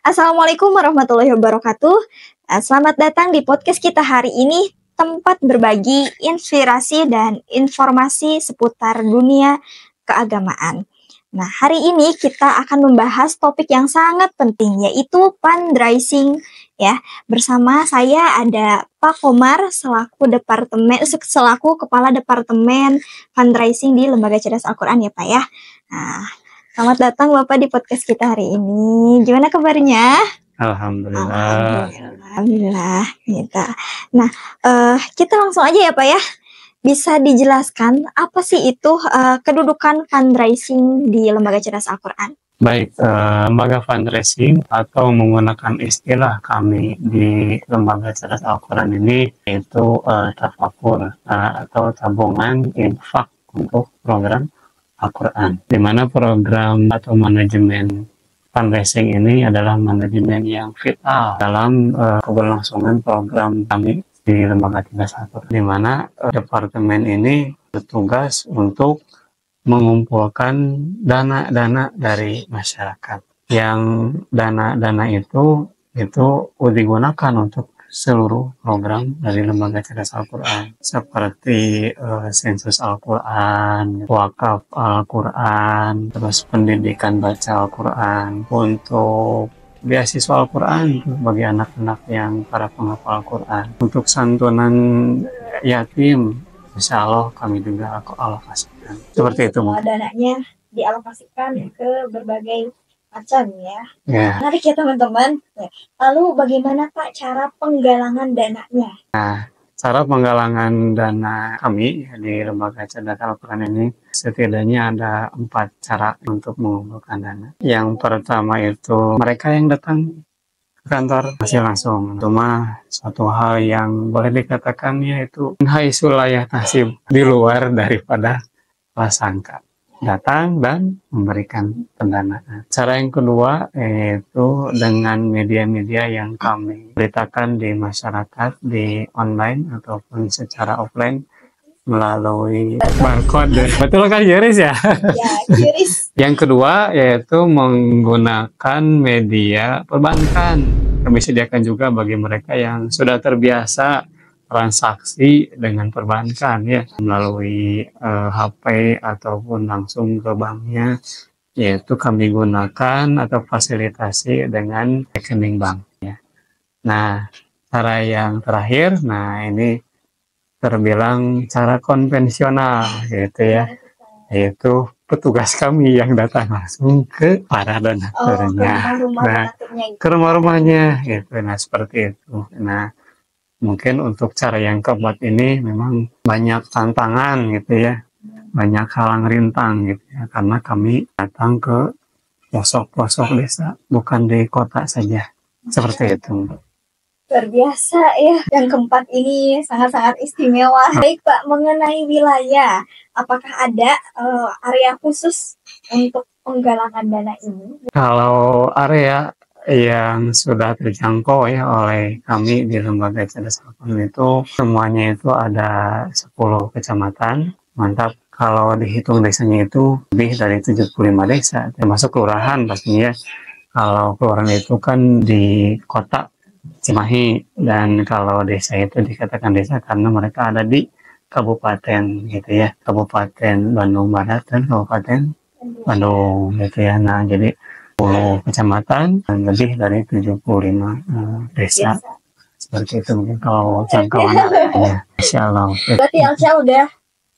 Assalamualaikum warahmatullahi wabarakatuh. Selamat datang di podcast kita hari ini, tempat berbagi inspirasi dan informasi seputar dunia keagamaan. Nah, hari ini kita akan membahas topik yang sangat penting, yaitu fundraising ya. Bersama saya ada Pak Komar selaku Kepala Departemen Fundraising di Lembaga Cerdas Al-Quran ya Pak ya. Nah, selamat datang Bapak di podcast kita hari ini. Gimana kabarnya? Alhamdulillah. Alhamdulillah. Gitu. Nah, kita langsung aja ya Pak ya. Bisa dijelaskan apa sih itu kedudukan fundraising di Lembaga Cerdas Al-Quran? Baik, lembaga fundraising atau menggunakan istilah kami di Lembaga Cerdas Al-Quran ini yaitu tafakur atau tabungan infak untuk program Al-Quran, di mana program atau manajemen fundraising ini adalah manajemen yang vital dalam keberlangsungan program kami di Lembaga Cerdas Al-Quran, di mana departemen ini bertugas untuk mengumpulkan dana-dana dari masyarakat. Yang dana-dana itu digunakan untuk seluruh program dari Lembaga Cerdas Al-Quran, seperti sensus Al-Quran, wakaf Al-Quran, terus pendidikan baca Al-Quran, untuk beasiswa Al-Quran bagi anak-anak yang para penghafal Al-Quran, untuk santunan yatim, insya Allah kami juga alokasikan. Seperti itu. Dananya dialokasikan ke berbagai macam ya. Menarik ya teman-teman. Lalu bagaimana Pak cara penggalangan dananya? Nah, cara penggalangan dana kami di Lembaga Cerdas Al-Quran ini setidaknya ada 4 cara untuk mengumpulkan dana. Yang pertama itu mereka yang datang ke kantor masih langsung. Cuma suatu hal yang boleh dikatakan yaitu haisulayah nasib, di luar daripada prasangka. Datang dan memberikan pendanaan. Cara yang kedua yaitu dengan media-media yang kami beritakan di masyarakat, di online ataupun secara offline melalui barcode. Betul kan Juris ya? Ya, Juris. Yang kedua yaitu menggunakan media perbankan. Kami sediakan juga bagi mereka yang sudah terbiasa transaksi dengan perbankan ya, melalui HP ataupun langsung ke banknya, yaitu kami gunakan atau fasilitasi dengan rekening bank ya. Nah, cara yang terakhir, ini terbilang cara konvensional gitu ya, yaitu petugas kami yang datang langsung ke para donaturnya, ke rumah-rumahnya gitu. Nah, seperti itu. Nah, mungkin untuk cara yang keempat ini memang banyak tantangan gitu ya, banyak halang rintang gitu ya, karena kami datang ke pelosok-pelosok desa, bukan di kota saja, seperti itu. Luar biasa ya, yang keempat ini sangat-sangat istimewa. Baik Pak, mengenai wilayah, apakah ada area khusus untuk penggalangan dana ini? Kalau area yang sudah terjangkau ya oleh kami di Lembaga Cerdas Al-Quran itu semuanya itu ada 10 kecamatan. Mantap, kalau dihitung desanya itu lebih dari 75 desa, termasuk kelurahan pastinya. Kalau kelurahan itu kan di kota Cimahi, dan kalau desa itu dikatakan desa karena mereka ada di kabupaten gitu ya, Kabupaten Bandung Barat dan Kabupaten Bandung gitu ya. Nah, jadi 10 kecamatan dan lebih dari 75 desa. Seperti itu mungkin kalau jangkauan ya, insya Allah. Berarti Alca udah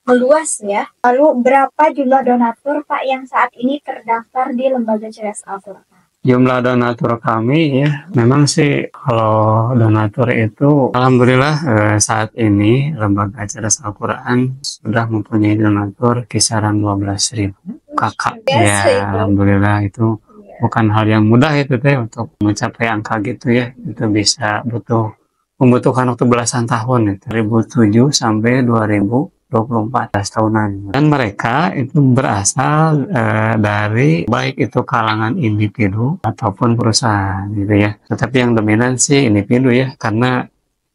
meluas ya. Lalu berapa jumlah donatur Pak yang saat ini terdaftar di Lembaga Cerdas Al-Quran? Jumlah donatur kami ya, memang sih kalau donatur itu alhamdulillah saat ini Lembaga Cerdas Al-Quran sudah mempunyai donatur kisaran 12.000 kakak ya. Alhamdulillah, itu bukan hal yang mudah itu teh untuk mencapai angka gitu ya. Itu membutuhkan waktu belasan tahun itu, 2007 sampai 2024 tahunan. Dan mereka itu berasal dari baik itu kalangan individu ataupun perusahaan gitu ya. Tetapi yang dominan sih individu ya, karena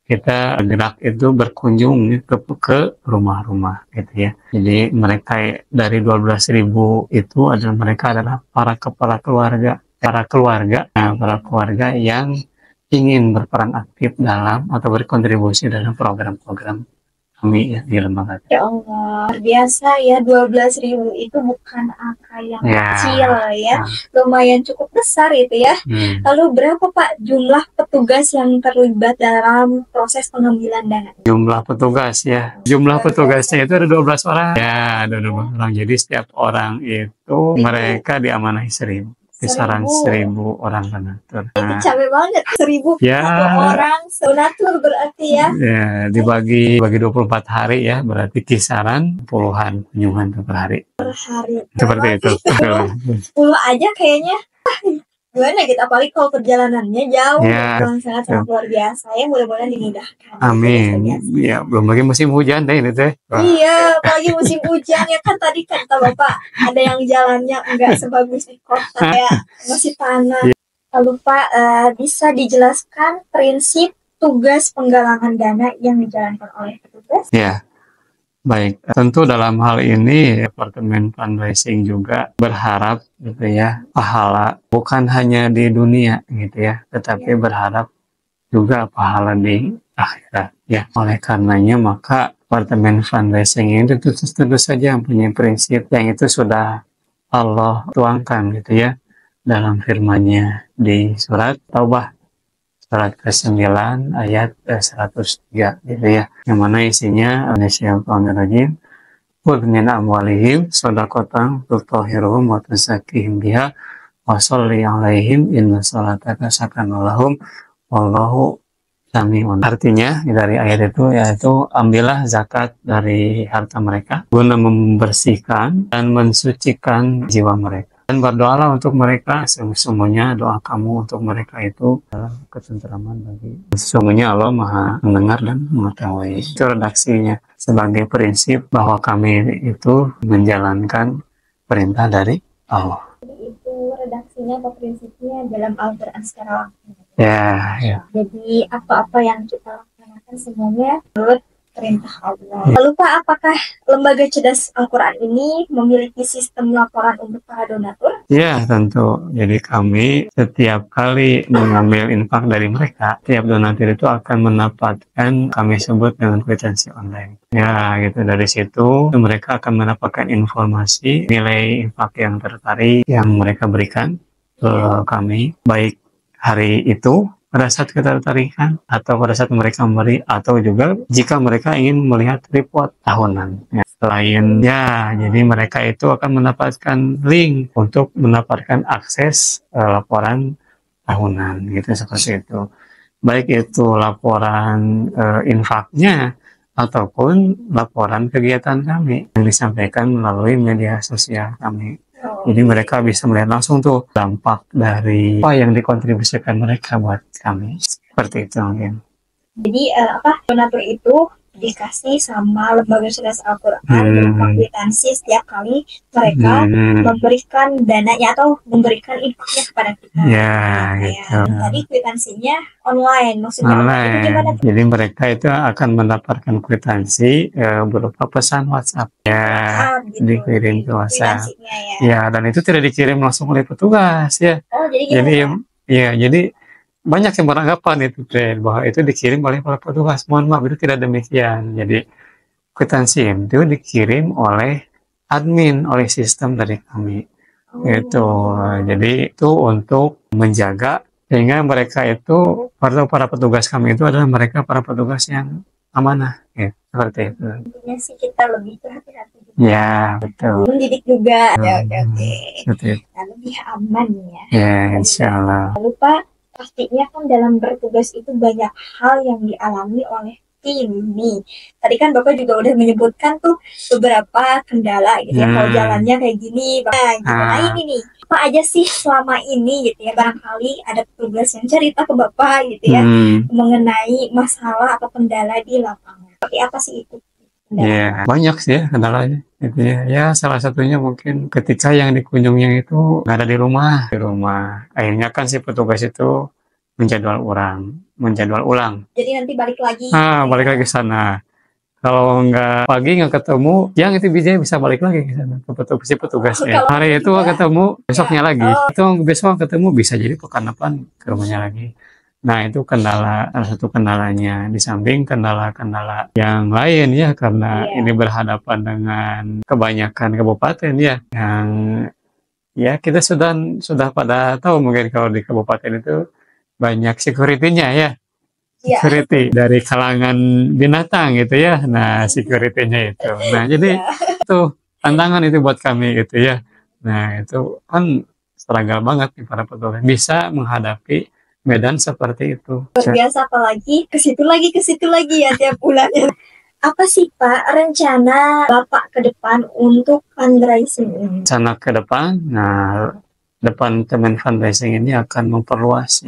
kita gerak itu berkunjung ke rumah-rumah gitu ya. Jadi mereka dari 12.000 itu mereka adalah para kepala keluarga para keluarga, para keluarga yang ingin berperan aktif dalam atau berkontribusi dalam program-program kami ya di lembaga. Ya Allah, biasa ya 12.000 itu bukan angka yang kecil ya, lumayan cukup besar itu ya. Lalu berapa Pak jumlah petugas yang terlibat dalam proses pengambilan dana? Jumlah petugas ya, jumlah petugasnya itu ada 12 orang. Ya, ada 12 orang. Jadi setiap orang itu mereka diamanahi 1.000. Kisaran 1.000 orang donatur. Itu capek banget, 1.000 orang donatur berarti ya. Ya, dibagi 24 hari ya, berarti kisaran puluhan kunjungan per hari. Per hari. Seperti itu. 10 aja kayaknya. Gimana gitu, apalagi kalau perjalanannya jauh, sangat luar biasa ya, mudah-mudahan dimudahkan. Amin. Ya, belum lagi musim hujan deh ini teh. Iya, apalagi musim hujan ya kan, tadi kata Bapak ada yang jalannya enggak sebagus di kota ya, masih tanah. Lalu Pak, bisa dijelaskan prinsip tugas penggalangan dana yang dijalankan oleh petugas? Ya. Baik, tentu dalam hal ini Departemen Fundraising juga berharap gitu ya, pahala bukan hanya di dunia gitu ya, tetapi berharap juga pahala di akhirat ya. Oleh karenanya maka Departemen Fundraising ini tentu saja mempunyai prinsip yang itu sudah Allah tuangkan gitu ya dalam firman-Nya di surat Taubah. Surat ke-9 ayat 103 gitu ya, yang mana isinya Al-Nasyi'ul-Rajim Qul min amwalihim shadaqatan tutahhiruhum wa tuzakkihim biha wa sholli 'alaihim inna sholataka sakanun lahum wallahu sami'un. Artinya dari ayat itu yaitu ambillah zakat dari harta mereka guna membersihkan dan mensucikan jiwa mereka. Dan berdoalah untuk mereka, sesungguhnya doa kamu untuk mereka itu adalah ketentraman bagi. Sesungguhnya Allah Maha mendengar dan mengetahui. Itu redaksinya sebagai prinsip bahwa kami itu menjalankan perintah dari Allah. Itu redaksinya atau prinsipnya dalam Al-Quran secara langsung. Ya. Jadi apa-apa yang kita laksanakan semuanya menurut perintah Allah. Lalu Pak, apakah Lembaga Cerdas Al-Quran ini memiliki sistem laporan untuk para donatur? Ya, tentu. Jadi kami setiap kali mengambil infak dari mereka, setiap donatur itu akan mendapatkan kami sebut dengan kwitansi online. Ya, gitu. Dari situ mereka akan mendapatkan informasi nilai infak yang tertarik yang mereka berikan ke kami, baik hari itu pada saat ketertarikan atau pada saat mereka memberi, atau juga jika mereka ingin melihat report tahunan ya. Selain jadi mereka itu akan mendapatkan link untuk mendapatkan akses laporan tahunan gitu, seperti itu, baik itu laporan infaknya ataupun laporan kegiatan kami yang disampaikan melalui media sosial kami. Jadi mereka bisa melihat langsung tuh dampak dari apa yang dikontribusikan mereka buat kami. Seperti itu mungkin. Jadi donatur itu dikasih sama Lembaga Cerdas Al-Quran berupa kwitansi setiap kali mereka memberikan dananya atau memberikan infaknya kepada kita. Gitu. Tadi kwitansinya online, maksudnya online. Itu gimana? Jadi mereka itu akan mendapatkan kwitansi berupa pesan WhatsApp gitu. Dikirim ke WhatsApp. Dan itu tidak dikirim langsung oleh petugas ya. Oh, jadi jadi banyak yang beranggapan itu bahwa itu dikirim oleh para petugas. Mohon maaf, itu tidak demikian. Jadi kwitansi itu dikirim oleh admin, oleh sistem dari kami. Gitu. Jadi itu untuk menjaga sehingga mereka itu para petugas kami itu adalah mereka para petugas yang amanah, ya, seperti itu. Intinya sih kita lebih berhati-hati. Ya, betul. Mendidik juga. Oke. Betul. Lebih aman ya. Ya, insya Allah. Lalu Pak, pastinya kan dalam bertugas itu banyak hal yang dialami oleh tim nih. Tadi kan Bapak juga udah menyebutkan tuh beberapa kendala gitu ya, kalau jalannya kayak gini. Nah ini nih, apa aja sih selama ini gitu ya, barangkali ada petugas yang cerita ke Bapak gitu ya, mengenai masalah atau kendala di lapangan. Tapi apa sih itu? Banyak sih ya kendalanya. Gitu ya. Ya salah satunya mungkin ketika yang dikunjungnya itu nggak ada di rumah. Akhirnya kan si petugas itu menjadwal ulang. Jadi nanti balik lagi. Balik lagi ke sana. Kalau nggak pagi nggak ketemu, siang itu biasanya bisa balik lagi ke sana ke petugasnya. Kalau Hari itu enggak, ketemu, besoknya lagi. oh Itu besok ketemu bisa jadi pekan depan ke rumahnya lagi. Nah, itu kendala, salah satu kendalanya. Di samping kendala-kendala yang lain ya, karena iya, ini berhadapan dengan kebanyakan kabupaten ya, yang ya kita sudah pada tahu mungkin kalau di kabupaten itu banyak security-nya ya, iya, security dari kalangan binatang gitu ya. Nah, security-nya itu. Nah, jadi iya. itu tantangan itu buat kami gitu ya. Nah, itu kan struggle banget nih para petugas bisa menghadapi medan seperti itu. Luar biasa, apalagi ke situ lagi ya tiap bulannya. Apa sih Pak rencana Bapak ke depan untuk fundraising ini? Sana ke depan, nah Departemen Fundraising ini akan memperluas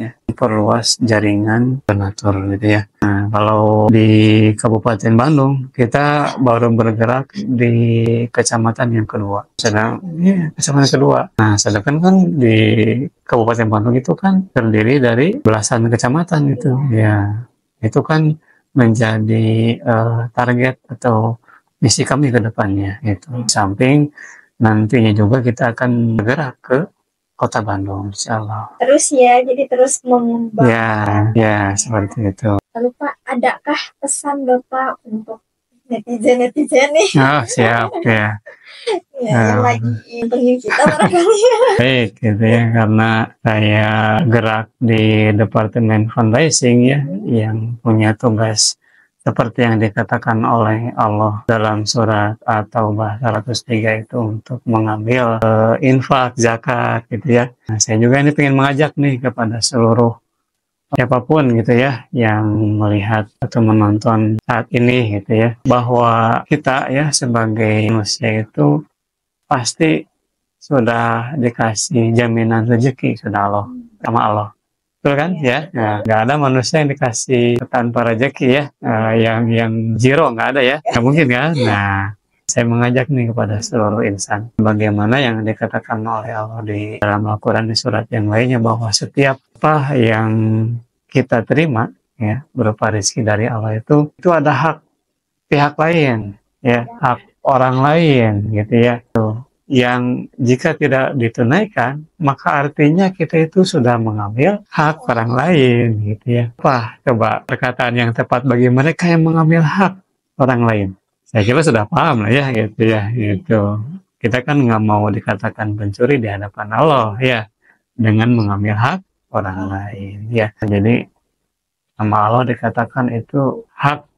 jaringan donatur gitu ya. Nah, kalau di Kabupaten Bandung, kita baru bergerak di kecamatan yang kedua. Kecamatan kedua. Nah, sedangkan kan di Kabupaten Bandung itu kan terdiri dari belasan kecamatan itu. Ya, itu kan menjadi target atau misi kami ke depannya. Itu. Samping nantinya juga kita akan bergerak ke Kota Bandung, insya Allah. Terus ya, jadi terus mengembangkan. Ya, seperti itu. Lalu Pak, adakah pesan Bapak untuk netizen nih? Oh, siap ya. Yang lagi pengen kita barangkali. Baik, gitu ya, karena saya gerak di Departemen Fundraising ya, yang punya tugas seperti yang dikatakan oleh Allah dalam surat At-Taubah 103 itu untuk mengambil infak, zakat gitu ya. Nah, saya juga ini ingin mengajak nih kepada seluruh siapapun gitu ya yang melihat atau menonton saat ini gitu ya, bahwa kita ya sebagai manusia itu pasti sudah dikasih jaminan rezeki sudah Allah sama Allah. Betul kan ya? Nah, nggak ada manusia yang dikasih tanpa rezeki ya, yang zero nggak ada ya, nggak mungkin kan? Nah, saya mengajak nih kepada seluruh insan, bagaimana yang dikatakan oleh Allah di dalam Al-Quran di surat yang lainnya, bahwa setiap apa yang kita terima ya berupa rezeki dari Allah itu ada hak pihak lain ya, hak orang lain gitu ya. Tuh yang jika tidak ditunaikan, maka artinya kita itu sudah mengambil hak orang lain, gitu ya. Apa coba perkataan yang tepat bagi mereka yang mengambil hak orang lain? Saya kira sudah paham lah ya, gitu ya, gitu. Kita kan nggak mau dikatakan pencuri di hadapan Allah, ya, dengan mengambil hak orang lain, ya. Jadi sama Allah dikatakan itu hak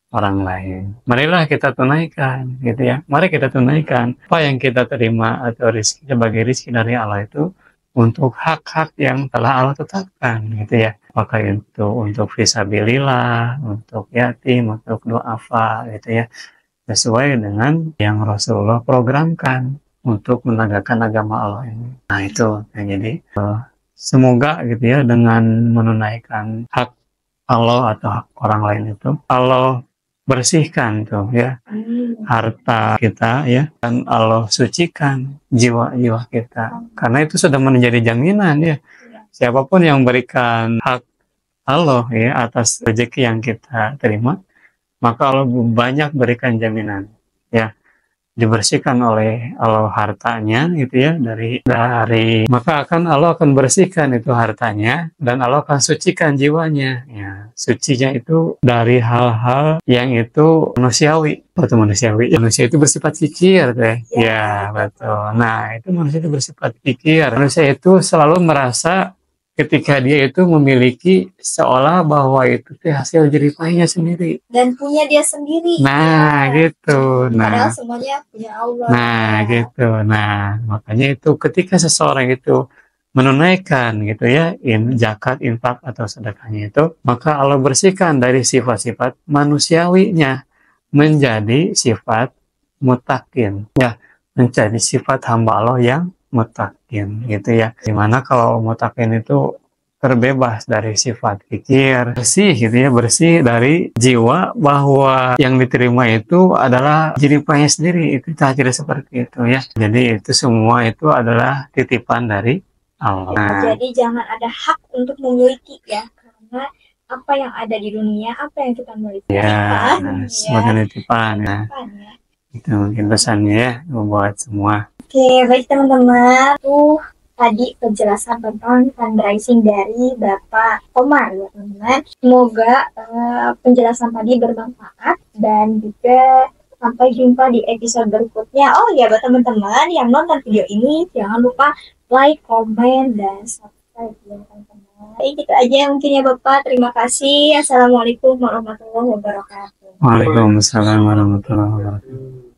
orang lain. Marilah kita tunaikan, gitu ya. Mari kita tunaikan apa yang kita terima atau rezeki sebagai rezeki dari Allah itu untuk hak-hak yang telah Allah tetapkan, gitu ya. Apakah itu untuk fisabilillah, untuk yatim, untuk du'afa, gitu ya. Sesuai dengan yang Rasulullah programkan untuk menegakkan agama Allah ini. Nah itu, nah, jadi semoga gitu ya dengan menunaikan hak Allah atau hak orang lain itu, Allah bersihkan tuh ya harta kita ya, dan Allah sucikan jiwa-jiwa kita, karena itu sudah menjadi jaminan ya, siapapun yang berikan hak Allah ya atas rezeki yang kita terima, maka Allah banyak berikan jaminan ya, dibersihkan oleh Allah hartanya gitu ya, dari maka Allah akan bersihkan itu hartanya, dan Allah akan sucikan jiwanya ya. Sucinya itu dari hal-hal yang itu manusiawi. Betul, manusiawi. Manusia itu bersifat kikir deh. Ya, betul. Nah, itu manusia itu bersifat kikir. Manusia itu selalu merasa ketika dia itu memiliki seolah bahwa itu hasil jeripayanya sendiri dan punya dia sendiri. Nah, ya. Gitu. Padahal semuanya punya Allah. Nah, gitu. Nah, makanya itu ketika seseorang itu menunaikan gitu ya, zakat, infak atau sedekahnya itu, maka Allah bersihkan dari sifat-sifat manusiawinya menjadi sifat mutakin. Ya, menjadi sifat hamba Allah yang mutakin gitu ya. Dimana kalau mutakin itu terbebas dari sifat pikir, bersih gitu ya, bersih dari jiwa bahwa yang diterima itu adalah jeripayanya sendiri, itu tidak seperti itu ya. Jadi itu semua itu adalah titipan dari Allah. Jadi jangan ada hak untuk memiliki ya, karena apa yang ada di dunia, apa yang kita miliki. Ya, sebagai nitipan ya. Itu mungkin pesannya ya buat semua. Oke, baik teman-teman. Tadi penjelasan tentang fundraising dari Bapak Komar ya teman-teman. Semoga penjelasan tadi bermanfaat dan juga sampai jumpa di episode berikutnya. Oh ya buat teman-teman yang nonton video ini jangan lupa like, comment, dan subscribe ya teman-teman. Gitu aja mungkin ya Bapak. Terima kasih. Assalamualaikum warahmatullahi wabarakatuh. Waalaikumsalam warahmatullahi wabarakatuh.